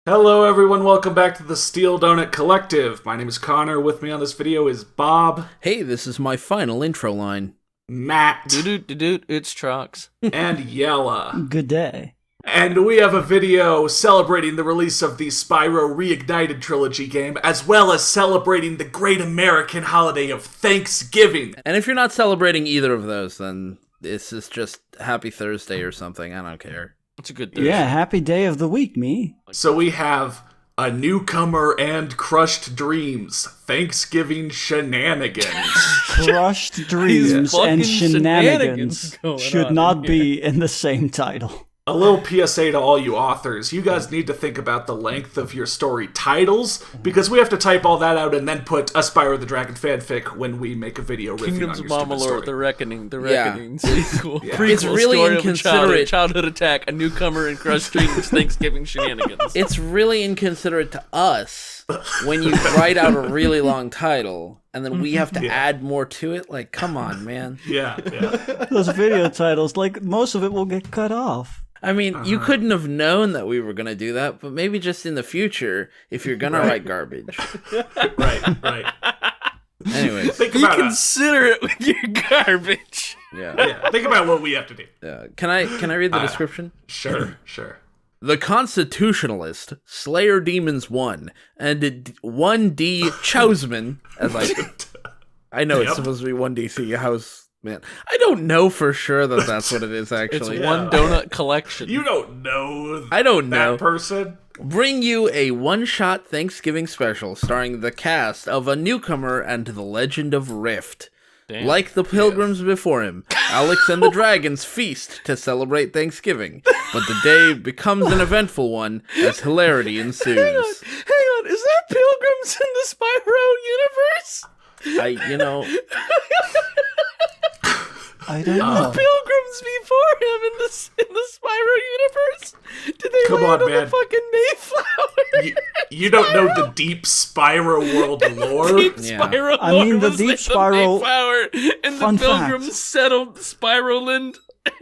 Hello everyone, welcome back to the Steel Donut Collective. My name is Connor, with me on this video is Bob. Hey, this is my final intro line. Matt. Doot, it's Trucks. And Yella. Good day. And we have a video celebrating the release of the Spyro Reignited trilogy game, as well as celebrating the great American holiday of Thanksgiving. And if you're not celebrating either of those, then this is just Happy Thursday or something. I don't care. It's a good Thursday. Yeah, happy day of the week, me. So we have a Newcomer and Crushed Dreams, Thanksgiving Shenanigans. Crushed Dreams fucking and shenanigans Shenanigans going should on not in be in the same title. A little PSA to all you authors. You guys need to think about the length of your story titles, because we have to type all that out and then put a Spyro the Dragon fanfic when we make a video riffing Kingdoms on of your Mama stupid Lord, story. The Reckoning, Yeah. sequel. Yeah. Prequel It's really story of a inconsiderate. childhood attack, a newcomer and crushed dreams, Thanksgiving shenanigans. It's really inconsiderate to us when you write out a really long title, and then we have to add more to it. Like, come on, man. Yeah. Those video titles, like, most of it will get cut off. I mean, you couldn't have known that we were going to do that, but maybe just in the future, if you're going to write garbage. Right. Anyways, Think Be about us. considerate with your garbage. yeah. Yeah, think about what we have to do. Can I read the description? Sure. The Constitutionalist, Slayer Demons 1, and 1D Chousman, as I know it's supposed to be 1DC House, man. I don't know for sure that that's what it is, It's actually. one donut collection. You don't know I don't know. that person? Bring you a one-shot Thanksgiving special starring the cast of A Newcomer and The Legend of Rift. Damn. Like the pilgrims before him, Alex and the dragons feast to celebrate Thanksgiving, but the day becomes an eventful one as hilarity ensues. Hang on, is that Pilgrims in the Spyro universe? I don't know. Pilgrims before him in the Spyro universe? Did they Come land on, on man. the fucking Mayflower? You don't know the deep Spyro world lore? Deep Yeah. Spyro I mean, the was Deep like Spyro- Mayflower, and Fun the Pilgrims fact. settled Spyroland.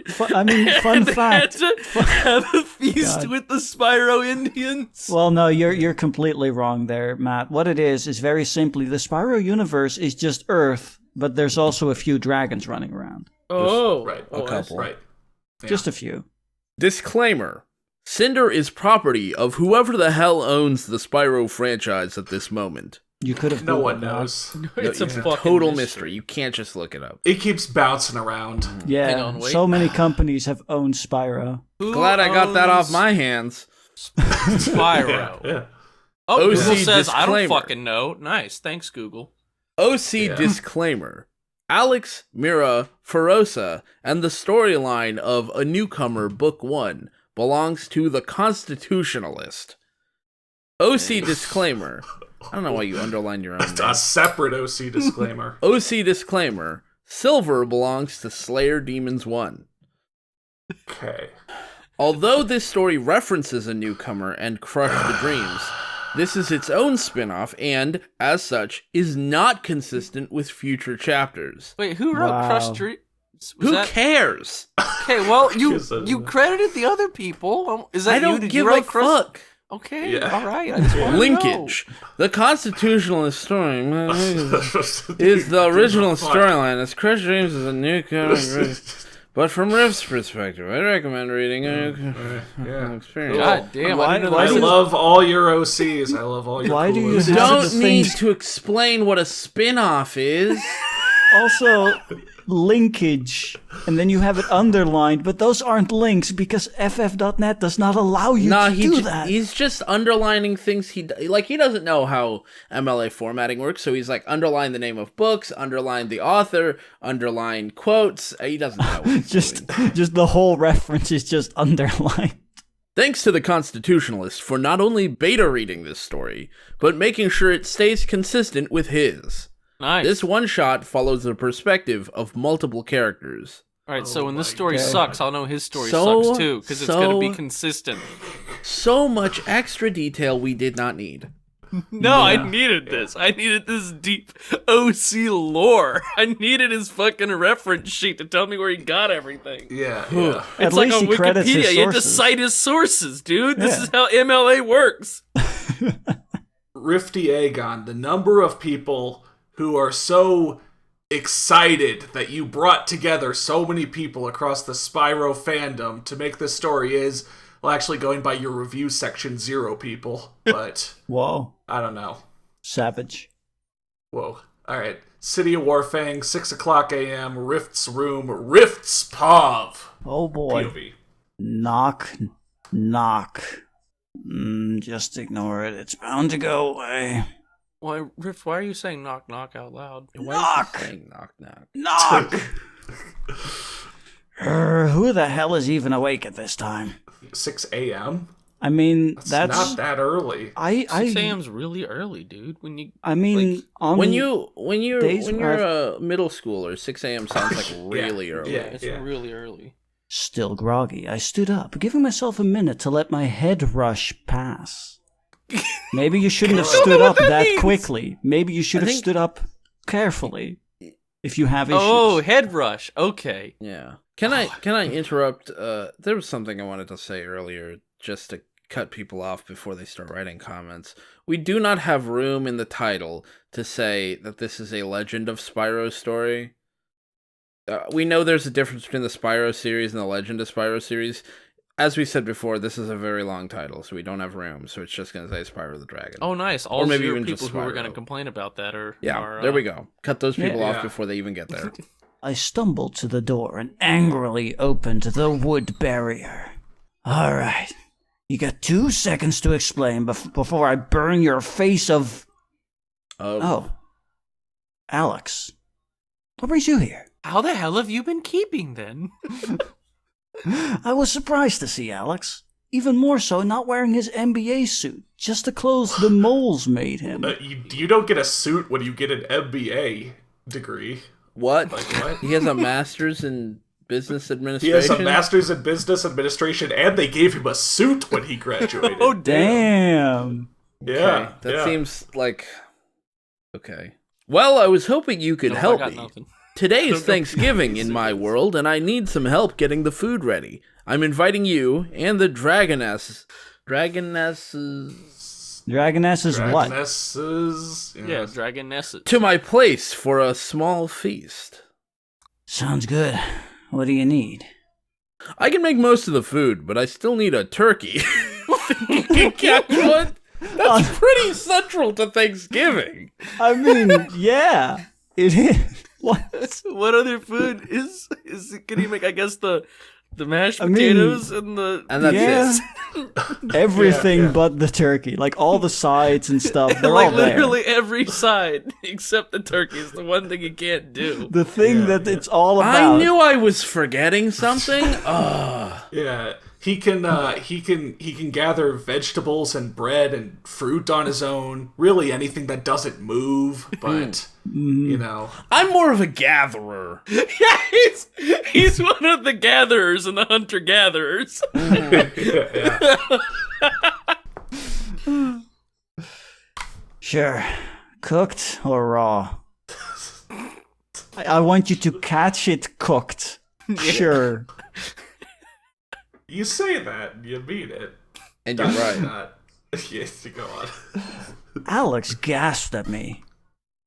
Fun and they fact. had to have a feast God. with the Spyro Indians. Well, no, you're completely wrong there, Matt. What it is very simply, the Spyro universe is just Earth, but there's also a few dragons running around. Oh, Right. A couple. Right. Yeah. Just a few. Disclaimer. Cinder is property of whoever the hell owns the Spyro franchise at this moment. You could have No Googled one that. knows. It's a fucking total mystery. You can't just look it up. It keeps bouncing around. Yeah, Hang on, wait. so many companies have owned Spyro. Who Glad I got that off owns my hands. Spyro. Yeah. Oh, OC Google says I don't disclaimer. fucking know. Nice, thanks Google. OC disclaimer. Alex, Mira, Ferosa, and the storyline of A Newcomer Book 1 belongs to the Constitutionalist. OC disclaimer. I don't know why you underlined your own A name. separate OC disclaimer. OC disclaimer. Silver belongs to Slayer Demons 1. Okay. Although this story references A Newcomer and Crush the Dreams, this is its own spin-off and, as such, is not consistent with future chapters. Wait, who wrote Wow. Crush Dreams? Who cares? Okay, well, Because you credited the other people. Is that I don't you? Did give you write a Crush? fuck. Okay, Yeah. all right. I just wanna Linkage. The Constitutionalist story is the original storyline, as Crush Dreams is a newcomer. But from Rift's perspective, I recommend reading a Yeah. experience. God damn! Why- I didn't know why I that do was- love all your OCs. I love all your Why cool do you OCs. have Don't the need things- to explain what a spin-off is. Also, linkage, and then you have it underlined, but those aren't links because ff.net does not allow you to do that. He's just underlining things he doesn't know how MLA formatting works, so he's like underline the name of books, underline the author, underline quotes. He doesn't know what he's just doing. the whole reference is just underlined. Thanks to the Constitutionalist for not only beta reading this story, but making sure it stays consistent with his. Nice. This one-shot follows the perspective of multiple characters. All right, so when this my story God. sucks, I'll know his story So- sucks too, because it's so- going to be consistent. So much extra detail we did not need. No, I needed this. I needed this deep OC lore. I needed his fucking reference sheet to tell me where he got everything. Yeah. It's like on Wikipedia. You have to cite his sources, dude. This is how MLA works. Rifty Aegon, the number of people who are so excited that you brought together so many people across the Spyro fandom to make this story is, well, actually going by your review section, 0 people, but Whoa. I don't know. Savage. Whoa. All right. City of Warfang, 6 o'clock a.m., Rift's Room, Rift's Pov. Oh boy. POV. Knock. Just ignore it. It's bound to go away. Why, Rift, why are you saying knock knock out loud? Why are you saying knock knock? Knock! Who the hell is even awake at this time? 6 a.m.? I mean, that's not that early. 6 a.m.'s really early, dude. When you, when you're I've- a middle schooler, 6 a.m. sounds like really early. it's really early. Still groggy, I stood up, giving myself a minute to let my head rush pass. Maybe you shouldn't have stood up that quickly. Maybe you should have stood up carefully. If you have issues. Oh, head rush. Okay. Yeah. Can I interrupt? There was something I wanted to say earlier, just to cut people off before they start writing comments. We do not have room in the title to say that this is a Legend of Spyro story. We know there's a difference between the Spyro series and the Legend of Spyro series. As we said before, this is a very long title, so we don't have room. So it's just going to say Spyro the Dragon. Oh, nice. All maybe even people who are going to complain about that are... there we go. Cut those people off before they even get there. I stumbled to the door and angrily opened the wood barrier. All right. You got 2 seconds to explain before I burn your face of... Oh. Alex. What brings you here? How the hell have you been keeping, then? I was surprised to see Alex. Even more so not wearing his MBA suit. Just the clothes the moles made him. You don't get a suit when you get an MBA degree. What? Like what? He has a master's in business administration? He has a master's in business administration, and they gave him a suit when he graduated. Oh, damn. Yeah. Okay, that seems like... Okay. Well, I was hoping you could help me. Nothing. Today is Thanksgiving in my world, and I need some help getting the food ready. I'm inviting you and the Dragonesses what? Yeah, Dragonesses. to my place for a small feast. Sounds good. What do you need? I can make most of the food, but I still need a turkey. Catch what? That's pretty central to Thanksgiving. I mean, yeah, it is. What other food is can he make? I guess the mashed potatoes and that's it. Everything but the turkey, like all the sides and stuff. They're like all there. literally every side except the turkey is the one thing you can't do. The thing that it's all about. I knew I was forgetting something. Yeah. He can gather vegetables and bread and fruit on his own. Really anything that doesn't move, but you know. I'm more of a gatherer. Yeah, he's one of the gatherers and the hunter-gatherers. Sure. Cooked or raw? I want you to catch it cooked. Sure. You say that, and you mean it. And you're right. Not. Yes, go on. Alex gasped at me.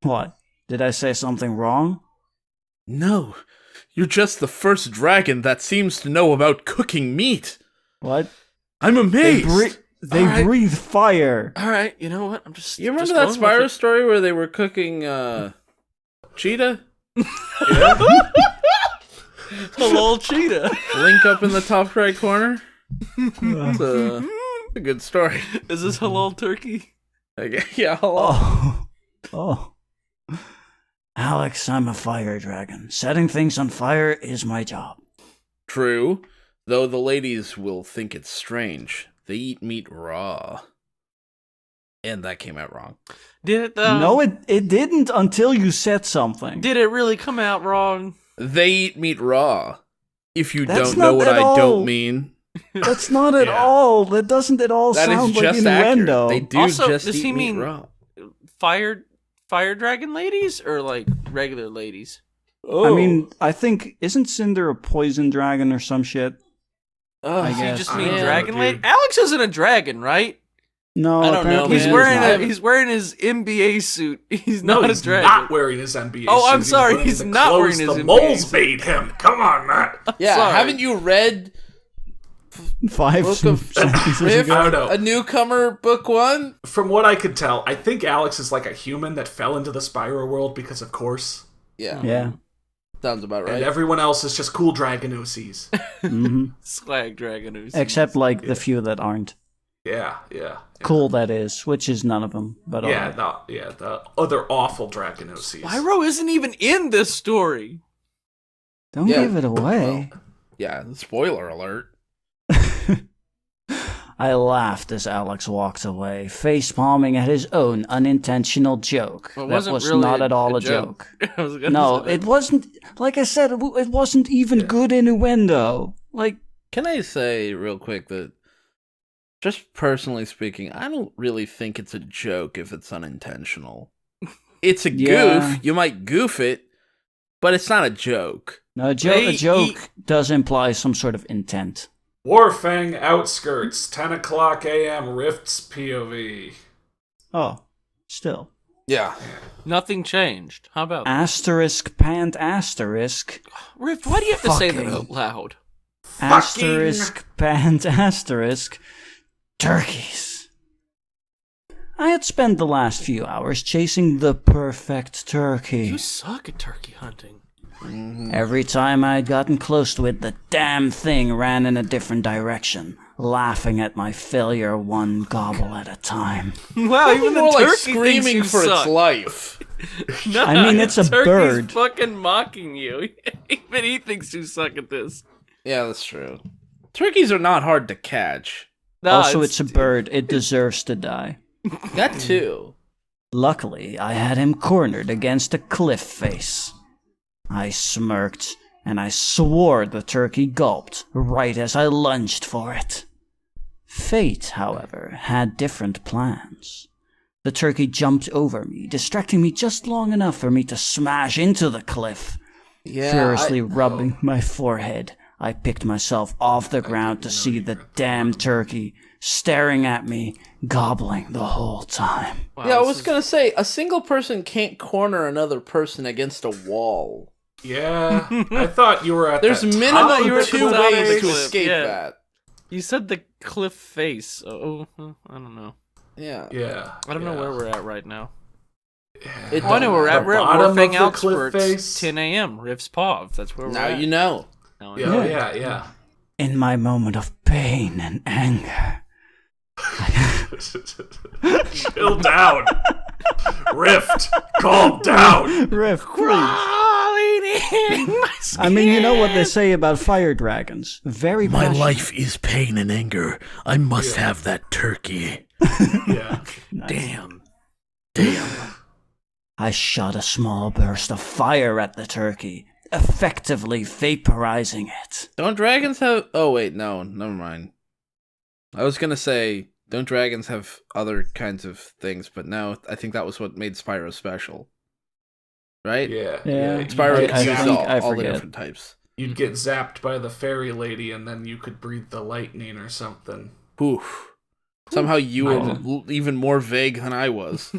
What? Did I say something wrong? No, you're just the first dragon that seems to know about cooking meat. What? I'm amazed. They breathe fire. All right, you know what? I'm just. You remember that Spyro story where they were cooking cheetah? Yeah. Hello, cheetah. Link up in the top right corner. It's a good story. Is this halal turkey? Okay, yeah, hello. Oh. Alex, I'm a fire dragon. Setting things on fire is my job. True, though the ladies will think it's strange. They eat meat raw. And that came out wrong. Did it, No, it didn't until you said something. Did it really come out wrong? They eat meat raw. If you That's don't know not what at I all. don't mean. That's not at Yeah. all. That doesn't at all That is sound like just innuendo. accurate. They do Also, just does eat he meat mean- raw. Fire dragon ladies or like regular ladies? I mean, I think, isn't Cinder a poison dragon or some shit? I Does he guess. just mean Yeah. dragon Dude. lady? Alex isn't a dragon, right? No, I don't know, apparently He's man. wearing not. he's wearing his NBA suit. He's No, not he's a dragon. not wearing his NBA Oh, suit. I'm sorry, wearing he's the not clothes wearing his the NBA moles suit. made him. Come on, Matt. Yeah, Sorry. haven't you read 5 Book of sentences Riff, I ago. don't know. a newcomer book 1? From what I could tell, I think Alex is like a human that fell into the Spyro world because of course. Yeah, Yeah. sounds about right. And everyone else is just cool dragon OCs. hmm Slag dragon. Who's Except like the few that aren't. Yeah, yeah. Cool, that is, which is none of them. But Yeah, alright. the other awful dragon OCs. Spyro isn't even in this story. Don't Yeah. give it away. Yeah, spoiler alert. I laughed as Alex walked away, face-palming at his own unintentional joke. Well, it That wasn't was really not at all a a joke. I was gonna No, say it wasn't. Like I said, it wasn't even good innuendo. Like, Can I say real quick that, just personally speaking, I don't really think it's a joke if it's unintentional. It's a Yeah. goof. You might goof it, but it's not a joke. no, a They joke does imply some sort of intent. Warfang Outskirts, 10 o'clock a.m. Rifts POV. Oh, still. Yeah. nothing changed. How about Asterisk, pant, asterisk, Rift? Why do you have to say that Fucking- out loud? asterisk, pant, asterisk, turkeys. I had spent the last few hours chasing the perfect turkey. You suck at turkey hunting. Every time I had gotten close to it, the damn thing ran in a different direction, laughing at my failure one gobble at a time. Wow, even the More turkey like thinks screaming you for suck. its life. No, I mean, it's a turkey's bird. fucking mocking you. Even he thinks you suck at this. Yeah, that's true. Turkeys are not hard to catch. No, Also, it's a bird. It deserves to die. That too. Luckily, I had him cornered against a cliff face. I smirked, and I swore the turkey gulped right as I lunged for it. Fate, however, had different plans. The turkey jumped over me, distracting me just long enough for me to smash into the cliff. Yeah. Furiously rubbing my forehead, I picked myself off the ground to see the damn turkey staring at me, gobbling the whole time. Wow, Yeah, I this was is- gonna say, a single person can't corner another person against a wall. Yeah, I thought you were at There's that top minimum of you were the at the 2 top cliff of the ways to cliff, escape yeah. that. You said the cliff face. Oh, I don't know. Yeah. Yeah. I don't know where we're at right now. It Oh, I know we're The at. We're at bottom of Warfang the cliff Outskirts, face. 10 a.m. Riffs Pov. That's where we're Now at. you know. Now I Yeah, know. yeah. In my moment of pain and anger, Chill down. Rift, calm down. Riff, please. Crawling in my I mean, you know what they say about fire dragons. Very My passionate. life is pain and anger. I must have that turkey. Yeah. Damn. Damn. I shot a small burst of fire at the turkey, effectively vaporizing it. Don't dragons have... Oh, wait, no. Never mind. I was gonna say, don't dragons have other kinds of things, but no, I think that was what made Spyro special. Right? Yeah. Yeah. Spyro You'd can get use zapped- all, I all the forget. different types. You'd get zapped by the fairy lady, and then you could breathe the lightning or something. Oof. Somehow you I were didn't. even more vague than I was.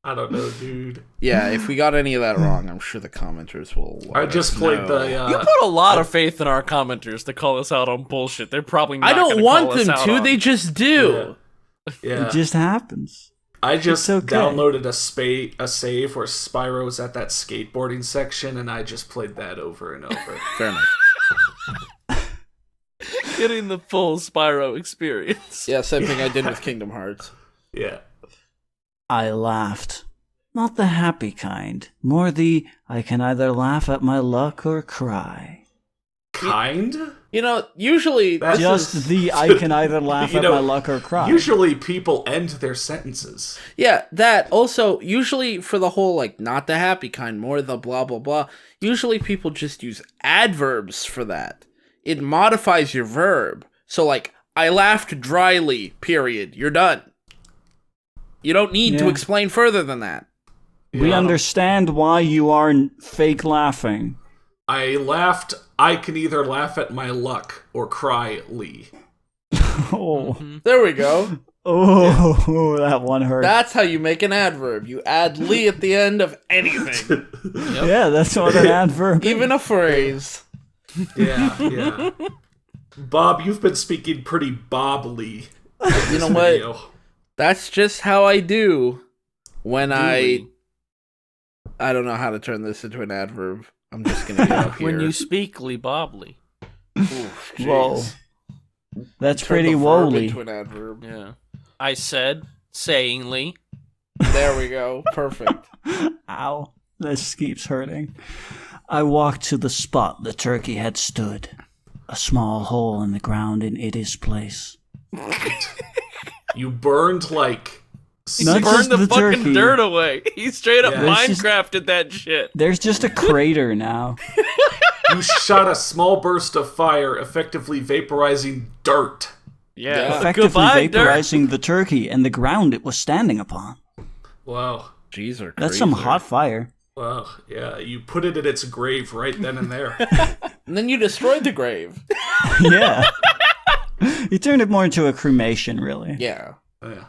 I don't know, dude. Yeah, if we got any of that wrong, I'm sure the commenters will let I just us played know. the. You put a lot of faith in our commenters to call us out on bullshit. They're probably not I don't gonna want call us them out to, on- they just do. Yeah. It just happens. I just It's okay. downloaded a save where Spyro's at that skateboarding section, and I just played that over and over. Fair enough. Getting the full Spyro experience. Yeah, same thing I did with Kingdom Hearts. Yeah. I laughed. Not the happy kind, more the I can either laugh at my luck or cry. Kind? Usually Just the I can either laugh at my luck or cry. Usually people end their sentences. Yeah, that. Also, usually for the whole, like, not the happy kind, more the blah, blah, blah, usually people just use adverbs for that. It modifies your verb. So, like, I laughed dryly, period. You're done. You don't need to explain further than that. We understand why you are fake laughing. I laughed. I can either laugh at my luck or cry Lee. Oh. There we go. Oh, that one hurt. That's how you make an adverb. You add "ly" at the end of anything. Yeah, that's what an adverb is. Even a phrase. Yeah. Bob, you've been speaking pretty Bob-ly. You know what? That's just how I do when I don't know how to turn this into an adverb. I'm just gonna get up here. When you speak bobbly. Oof, Whoa. That's Turn pretty the verb woolly. into an adverb. Yeah. I said, sayingly. There we go. Perfect. Ow. This keeps hurting. I walked to the spot the turkey had stood. A small hole in the ground in its place. You burned like... He Not burned just the the fucking turkey. dirt away. He straight up Yeah. Minecrafted that shit. There's just a crater now. You shot a small burst of fire, effectively vaporizing dirt. Yeah. Effectively Goodbye, dirt. vaporizing the turkey and the ground it was standing upon. Wow. Jeez, are That's some hot fire. Wow. Yeah, you put it in its grave right then and there. And then you destroyed the grave. Yeah. You turned it more into a cremation, really. Yeah. Oh, yeah.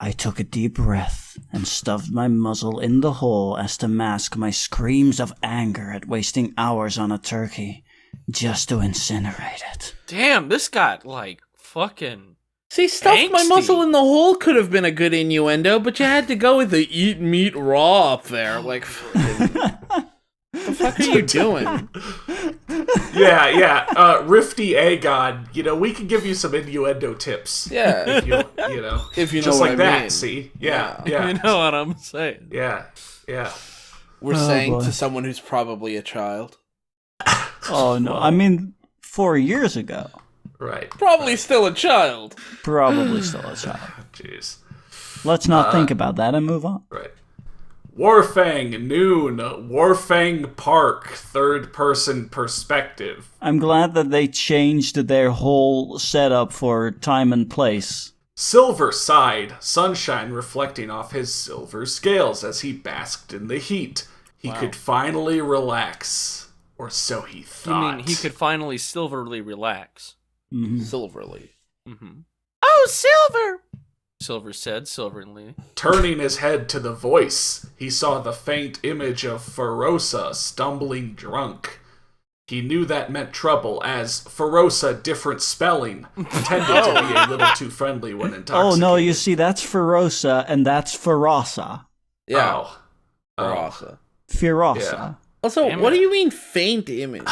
I took a deep breath and stuffed my muzzle in the hole as to mask my screams of anger at wasting hours on a turkey just to incinerate it. Damn, this got like fucking. See, stuffed my Angsty. muzzle in the hole could have been a good innuendo, but you had to go with the eat meat raw up there. Like, what the fuck are you doing? Yeah. Rifty Aegon, we can give you some innuendo tips. Yeah. If you know. If you know Just what like I that, mean. see? Yeah. You know what I'm saying? Yeah. We're Oh, saying boy. to someone who's probably a child. Oh, no. I mean, 4 years ago. Right. Probably still a child. Probably still a child. Jeez. Let's not think about that and move on. Right. Warfang Noon, Warfang Park, third-person perspective. I'm glad that they changed their whole setup for time and place. Silver sighed, sunshine reflecting off his silver scales as he basked in the heat. He could finally relax, or so he You thought. mean he could finally silverly relax? Silverly. Oh, Silver! Silver said silveringly. Turning his head to the voice, he saw the faint image of Ferosa stumbling drunk. He knew that meant trouble, as Ferosa, different spelling, tended to be a little too friendly when intoxicated. Oh, no, you see, that's Ferosa, and that's Ferosa. Yeah. Oh. Barasa. Ferosa. Yeah. Also, Damn what it. do you mean faint image?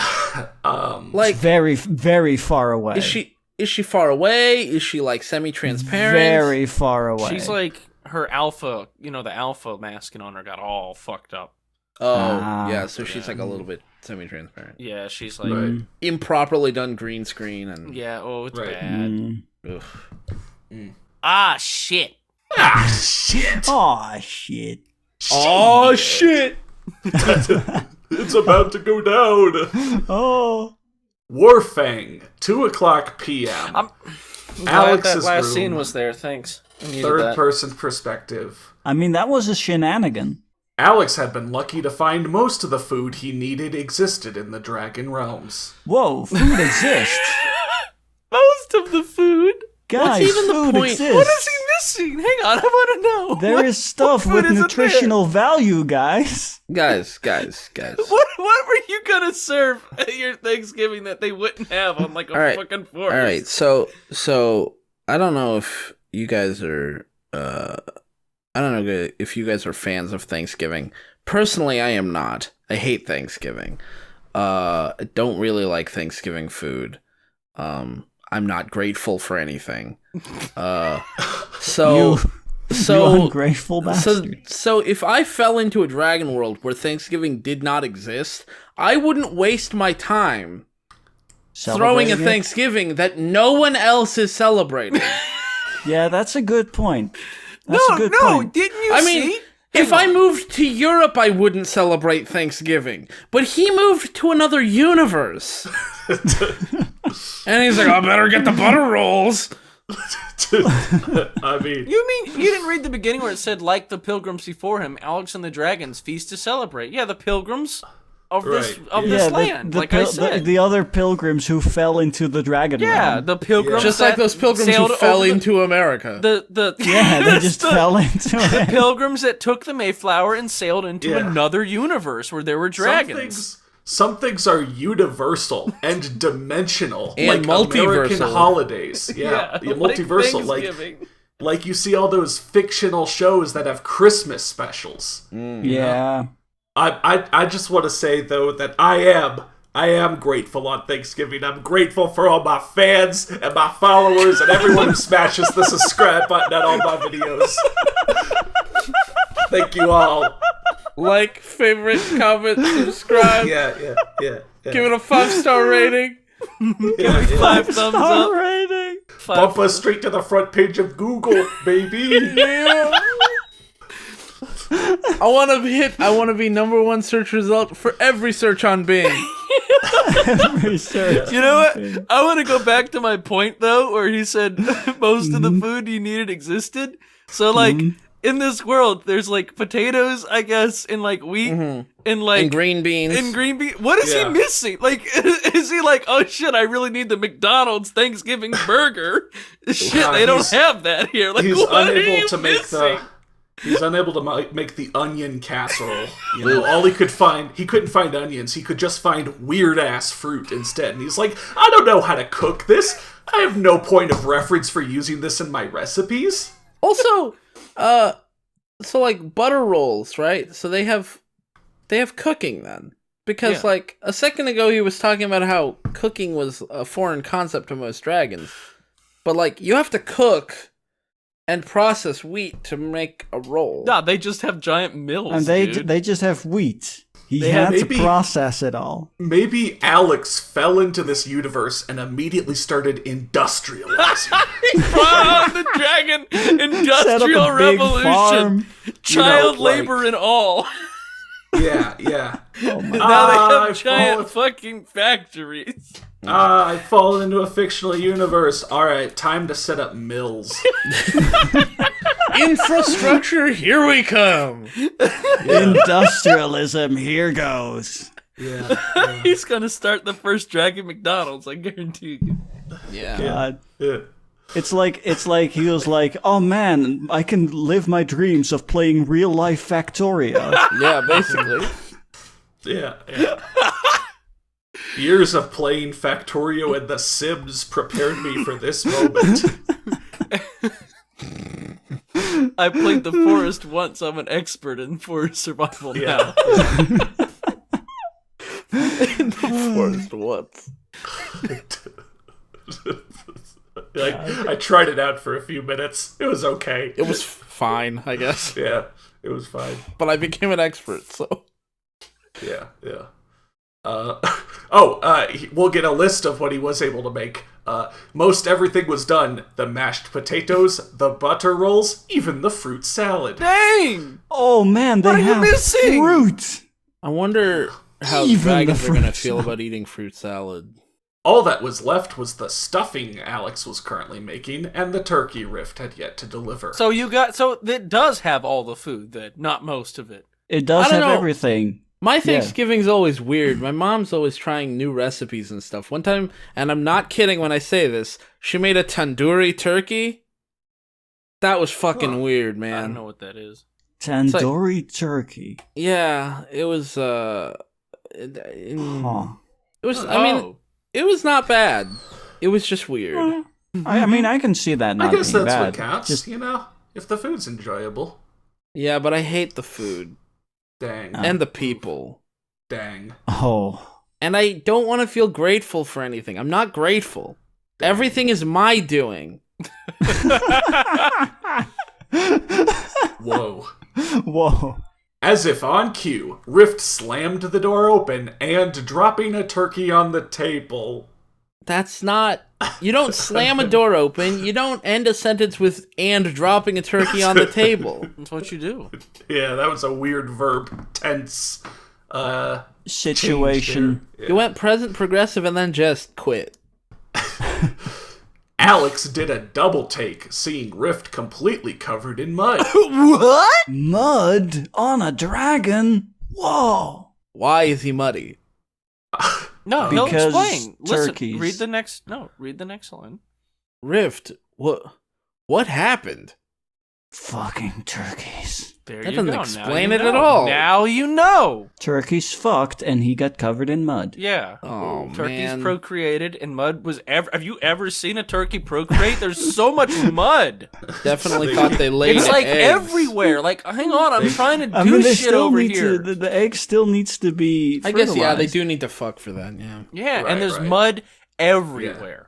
Like, Very, very far away. is she far away? Is she like semi-transparent? Very far away. She's like her alpha, the alpha masking on her got all fucked up. Oh, Ah. yeah. So she's like a little bit semi-transparent. Yeah, she's like, Right. Improperly done green screen and yeah, oh, it's Right. bad. ugh. Ah, shit. Ah, shit! Aw, shit. Oh shit! It's about to go down. Oh. Warfang, 2:00 p.m. I'm glad Alex's that last room. scene was there. Thanks. I needed that. Third-person perspective. I mean, that was a shenanigan. Alex had been lucky to find most of the food he needed existed in the Dragon Realms. Whoa, food exists. Most of the food. Guys, even the food point? exists. What is he missing? Hang on, I want to know. There is stuff what with food isn't nutritional value, guys. Guys. there? What were you gonna serve at your Thanksgiving that they wouldn't have on like a All right. fucking forest? All right, so I don't know if you guys are I don't know if you guys are fans of Thanksgiving. Personally, I am not. I hate Thanksgiving. I don't really like Thanksgiving food. I'm not grateful for anything. So You ungrateful bastard. So if I fell into a dragon world where Thanksgiving did not exist, I wouldn't waste my time throwing a Celebrating it? Thanksgiving that no one else is celebrating. Yeah, that's a good point. That's a good point. Didn't you I mean, if I moved to Europe, I wouldn't celebrate Thanksgiving. But he moved to another universe. And he's like, I better get the butter rolls. I mean, You mean you didn't read the beginning where it said, like the pilgrims before him, Alex and the dragons feast to celebrate? Yeah, the pilgrims of this land, I said. The other pilgrims who fell into the dragon Yeah, realm. the pilgrims. Just like that those pilgrims who sailed fell over into America. Yeah, they just fell into the it. pilgrims that took the Mayflower and sailed into Yeah. another universe where there were dragons. Some things are universal and dimensional, And like American multiversal. holidays. Yeah, multiversal, Thanksgiving. like you see all those fictional shows that have Christmas specials. Yeah. I just want to say though that I am grateful on Thanksgiving. I'm grateful for all my fans and my followers and everyone who smashes the subscribe button on all my videos. Thank you all. Like, favorite, comment, subscribe. Yeah. Give it a 5-star rating. Yeah. 5 thumbs up. Rating. Bump us straight to the front page of Google, baby. I want to be #1 search result for every search on Bing. Research. You know what? I want to go back to my point though, where he said most of the food you needed existed. So like in this world, there's like potatoes, I guess, and like wheat, and like And green beans. and green bean. What is he Yeah. missing? Like, is he like, oh shit, I really need the McDonald's Thanksgiving burger? Shit, Yeah, they don't he's- have that here. Like, He's what are unable you to make missing? He's unable to make the onion casserole. You know, all he couldn't find onions. He could just find weird ass fruit instead. And he's like, I don't know how to cook this. I have no point of reference for using this in my recipes. Also, so like butter rolls, right? So they have cooking then. Because Yeah. like a second ago he was talking about how cooking was a foreign concept to most dragons. But like you have to cook and process wheat to make a roll. Nah, they just have giant mills, And dude. they just have wheat. He They had have- to maybe- process it all. Maybe Alex fell into this universe and immediately started industrializing. Brought on the dragon Set up industrial a big revolution, farm. child You know, like- labor and all. Yeah. Oh my Now they I've have giant fallen- fucking factories. I've fallen into a fictional universe. Alright, time to set up mills. Infrastructure, here we come. Industrialism, here goes. Yeah. He's gonna start the first Dragon McDonald's, I guarantee you. Yeah. God. Yeah. It's like he was like, oh man, I can live my dreams of playing real life Factorio. Yeah, basically. Yeah. Years of playing Factorio and The Sims prepared me for this moment. I played the forest once. I'm an expert in forest survival now. Forced once. I tried it out for a few minutes. It was okay. It was fine, I guess. Yeah, it was fine. But I became an expert, so. Yeah. We'll get a list of what he was able to make. Most everything was done. The mashed potatoes, the butter rolls, even the fruit salad. Dang! Oh man, they What are you have missing? fruit. I wonder how Even the dragons are going to fruit feel salad. about eating fruit salad. All that was left was the stuffing Alex was currently making, and the turkey Rift had yet to deliver. So it does have all the food then, not most of it. It does I don't have know. everything. My Thanksgiving's always weird. My mom's always trying new recipes and stuff. One time, and I'm not kidding when I say this, she made a tandoori turkey. That was fucking weird, I man. don't know what that is. Tandoori turkey. Yeah, it was Huh. it was I mean, it was not bad. It was just weird. I mean, I can see that not I guess being that's bad. what counts, Just you know? If the food's enjoyable. Yeah, but I hate the food Dang. and the people. Dang. oh, And I don't want to feel grateful for anything. I'm not grateful. Everything is my doing. Whoa. whoa. As if on cue, Rift slammed the door open and, dropping a turkey on the table, That's not... You don't slam a door open. You don't end a sentence with "and dropping a turkey on the table." That's what you do. Yeah, that was a weird verb tense Situation. change there. You went present progressive and then just quit. Alex did a double take, seeing Rift completely covered in mud. What? Mud on a dragon? Whoa. Why is he muddy? No, he'll Because explain. Listen, turkeys. read the next line. Rift, what happened? Fucking turkeys. There That you doesn't go. explain Now you it at know. all. Now you know. Turkeys fucked and he got covered in mud. Yeah. Oh, Turkeys man. procreated and mud was ever. Have you ever seen a turkey procreate? There's so much mud. Definitely thought they laid It's like eggs. everywhere. Like, hang on, I'm trying to do I mean, they shit still over need here. to. The egg still needs to be. I guess, yeah, they fertilized. do need to fuck for that, yeah. Yeah, Right, and there's right. mud everywhere.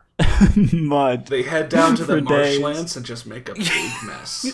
Mud. They head down to the For days. marshlands and just make a big mess.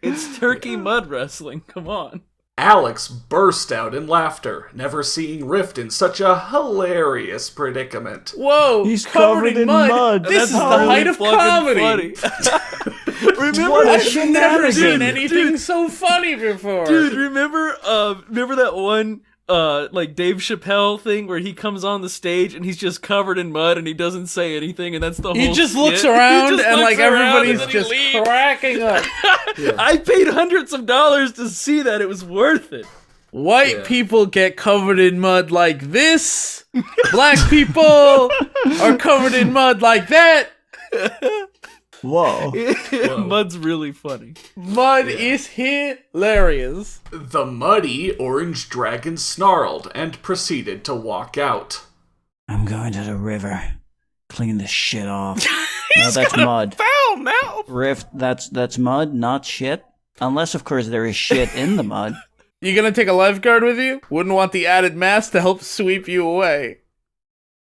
It's turkey mud wrestling. Come on. Alex burst out in laughter, never seeing Rift in such a hilarious predicament. Whoa, He's covered covered in mud. mud. This is the That's height of fucking comedy. funny. Remember What a I've never seen shenanigan. anything so funny before. Dude, remember that one like Dave Chappelle thing where he comes on the stage and he's just covered in mud and he doesn't say anything and that's the whole He just skit. looks He around just and looks like around everybody's and then just he leaves. cracking up. I paid hundreds of dollars to see that. It was worth it. White Yeah. people get covered in mud like this. Black people are covered in mud like that. Whoa. Mud's really funny. Mud is hilarious. The muddy orange dragon snarled and proceeded to walk out. I'm going to the river. Clean this shit off. No, that's mud. Foul mouth. Rift, that's mud, not shit. Unless, of course, there is shit in the mud. You gonna take a lifeguard with you? Wouldn't want the added mass to help sweep you away.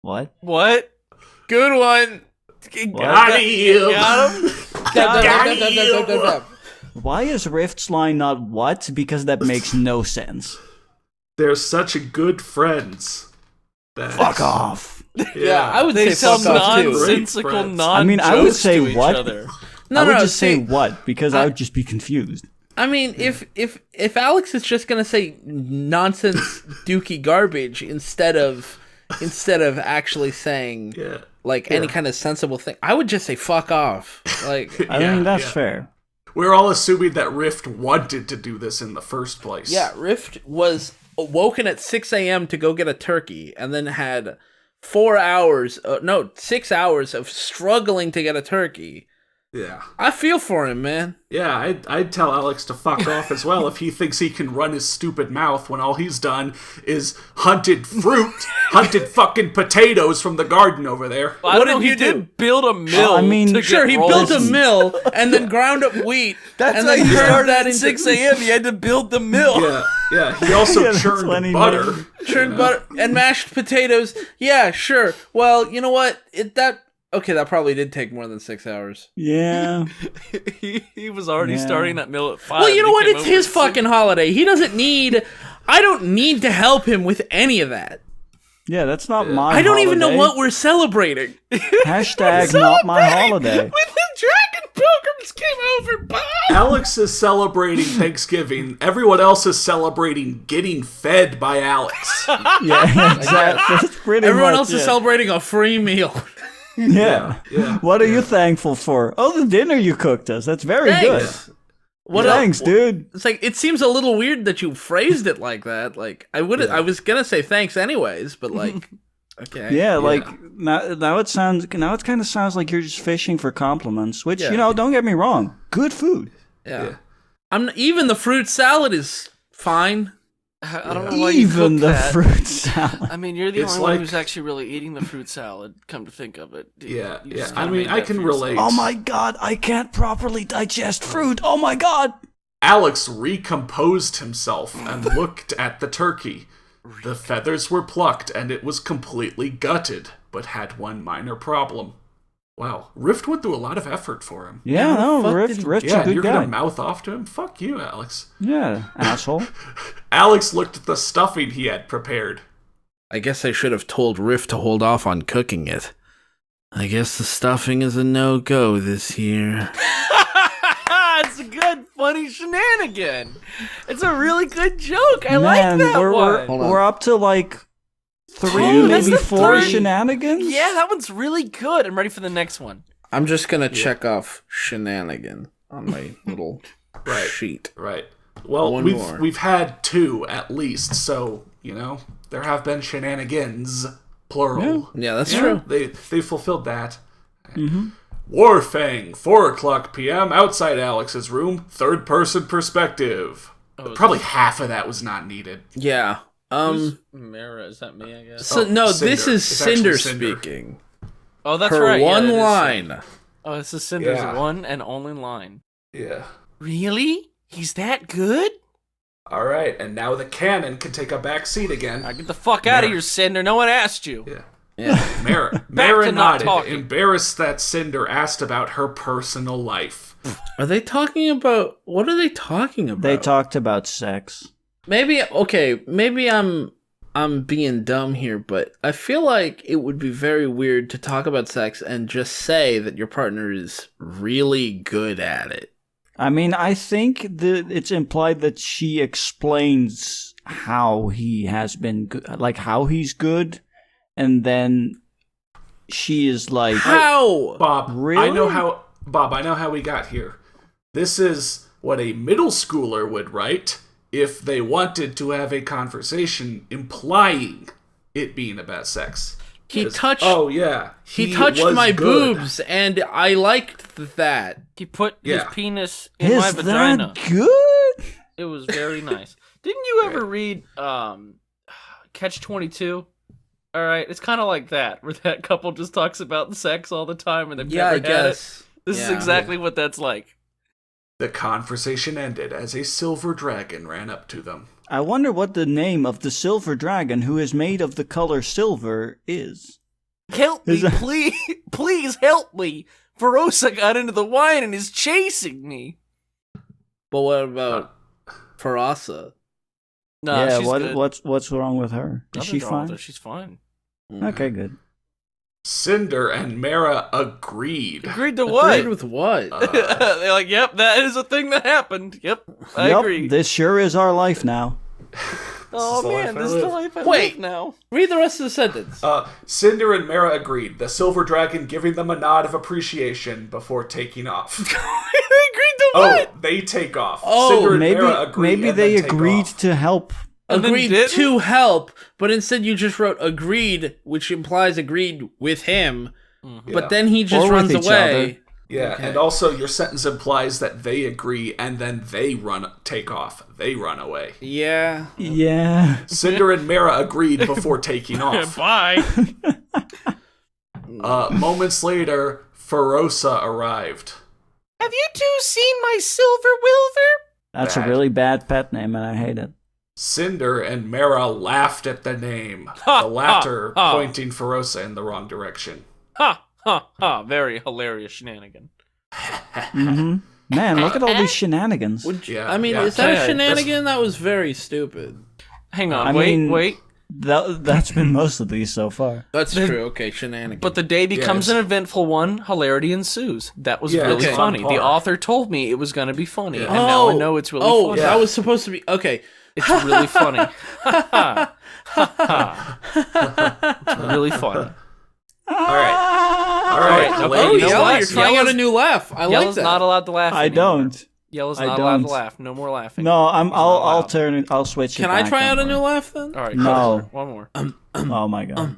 What? What? Good one. Got him! Got him. Why is Rift's line not what? Because that makes no sense. They're such good friends. That- Fuck off. Yeah, I would They say tell fuck off too. nonsensical Friends. non-jokes I mean, I would say to each what? other. No, I would no, just say see, what, because I would just be confused. I mean, if Alex is just gonna say nonsense dookie garbage instead of actually saying yeah. like any kind of sensible thing, I would just say fuck off. Like, I Yeah, mean, that's yeah. fair. We're all assuming that Rift wanted to do this in the first place. yeah, Rift was woken at 6 a.m. to go get a turkey, and then had 6 hours of struggling to get a turkey. Yeah. I feel for him, man. Yeah, I'd tell Alex to fuck off as well if he thinks he can run his stupid mouth when all he's done is hunted fruit, hunted fucking potatoes from the garden over there. I What don't know, did he you do? did build a mill. I mean, to Sure, get he rolls. built a mill and then ground up wheat. That's and how then you turned started that at into 6 a.m. He had to build the mill. Yeah. He also Yeah, that's churned when he butter. churned butter and mashed potatoes. Yeah, sure. Well, you know what? That probably did take more than 6 hours. Yeah. he was already Yeah. starting that mill at 5. Well, you know He what? came It's over his at fucking holiday. He doesn't need. I don't need to help him with any of that. Yeah, that's not my I don't even know holiday. what we're celebrating. Hashtag not my holiday. When the Dragon Pilgrims came over, Bob. Alex is celebrating Thanksgiving. Everyone else is celebrating getting fed by Alex. Yeah, exactly. That's pretty Everyone much else is it. celebrating a free meal. Yeah. Yeah. What are you thankful for? Oh, the dinner you cooked us. That's very Thanks. good. What Thanks, else? dude. It's like it seems a little weird that you phrased it like that. Like I was gonna say thanks anyways, but like okay. Yeah, like now it kind of sounds like you're just fishing for compliments, which Yeah. don't get me wrong, good food. Yeah. Even the fruit salad is fine. I don't know why you Even cooked the that. fruit salad. I mean, you're the It's only one like- who's actually really eating the fruit salad, come to think of it. Yeah, You just yeah. I kinda mean, made I that can for yourself. relate. Oh my god, I can't properly digest fruit. Oh my god. Alex recomposed himself and looked at the turkey. The feathers were plucked and it was completely gutted, but had one minor problem. Wow, Rift went through a lot of effort for him. Yeah, no, fuck Rift's did- a Yeah, good you're guy. gonna mouth off to him? Fuck you, Alex. Yeah, asshole. Alex looked at the stuffing he had prepared. I guess I should have told Riff to hold off on cooking it. I guess the stuffing is a no-go this year. It's a good, funny shenanigan. It's a really good joke. I like Man, that one. we're up to like 3, Dude, that's maybe the 4 third. shenanigans. Yeah, that one's really good. I'm ready for the next one. I'm just gonna check off shenanigan on my little sheet. Right. Well, One more. we've had 2 at least, so there have been shenanigans, plural. Yeah, that's true. They fulfilled that. Warfang, 4:00 p.m. outside Alex's room, third-person perspective. Probably half of that was not needed. Yeah. Mara, is that me, I guess? So no, this Cinder. is It's actually Cinder Cinder. speaking. Oh, that's Her right. one yeah, it is. line. Oh, this is Cinder's Yeah. one and only line. Yeah. Really? He's that good? All right, and now the canon can take a back seat again. Get the fuck out of here, Cinder. No one asked you. Yeah. Yeah. Mara to not nodded, talking. embarrassed that Cinder asked about her personal life. Are they talking about? What are they talking about? They talked about sex. Maybe I'm being dumb here, but I feel like it would be very weird to talk about sex and just say that your partner is really good at it. I mean, I think it's implied that she explains how he has been good, like how he's good, and then she is like, How? Bob, Really? I know how we got here. This is what a middle schooler would write if they wanted to have a conversation implying it being about sex. He touched. Oh yeah, He touched was my good. boobs, and I liked that. He put his Yeah. penis in my is vagina. that good? It was very nice. Didn't you ever read Catch 22? All right, it's kind of like that, where that couple just talks about sex all the time and they've Yeah, never I had guess. it. This is Yeah. exactly what that's like. The conversation ended as a silver dragon ran up to them. I wonder what the name of the silver dragon who is made of the color silver is. Help me, Is that- please, please help me. Ferosa got into the wine and is chasing me. But what about Farasa? No, yeah, she's good. what's wrong with her? Is she Nothing's wrong with fine? her. She's fine. Okay, good. Cinder and Mara agreed. Agreed to what? Agreed with what? They're like, yep, that is a thing that happened. Yep, I Yup, agree. this sure is our life now. Oh the man, life I this is the live. life I Wait. live now. Read the rest of the sentence. Cinder and Mara agreed, the silver dragon giving them a nod of appreciation before taking off. They agreed to what? They take off. Oh, Cinder and Maybe Mara agree maybe and they then take agreed off. to help. And then Agreed didn't? to help, but instead you just wrote agreed, which implies agreed with him. Yeah. But then he just Or with runs each away. other. Yeah, Okay. and also your sentence implies that they agree and then they take off. They run away. Yeah. Yeah. Cinder and Mara agreed before taking off. Bye. Moments later, Ferosa arrived. Have you two seen my silver wilver? That's Bad. a really bad pet name, and I hate it. Cinder and Mara laughed at the name, Ha, the latter ha, ha. pointing Ferosa in the wrong direction. Ha ha ha! Very hilarious shenanigan. Mm-hmm. Man, look at all these shenanigans. Yeah, I mean, yeah. is that Yeah, a that's- shenanigan? That was very stupid. Hang on, I wait, mean- wait. That's been most of these so far. That's true. Okay, shenanigan. But the day becomes Yes. an eventful one. Hilarity ensues. That was Yeah, really okay. funny. Fun The part. author told me it was going to be funny, Yeah. and now I know it's really funny. that was supposed to be okay. It's really funny. It's really funny. All right. okay, Oh, you know Yellow, what? you're trying out Yellow's- a new laugh. I like Yellow's that. not allowed to laugh. I anymore. don't. Yellow's I not allowed don't. to laugh. No more laughing. No, not I'll allowed. turn it. I'll switch it. Can I back, try out a don't new worry. laugh then? All right. No. One more. Oh my god.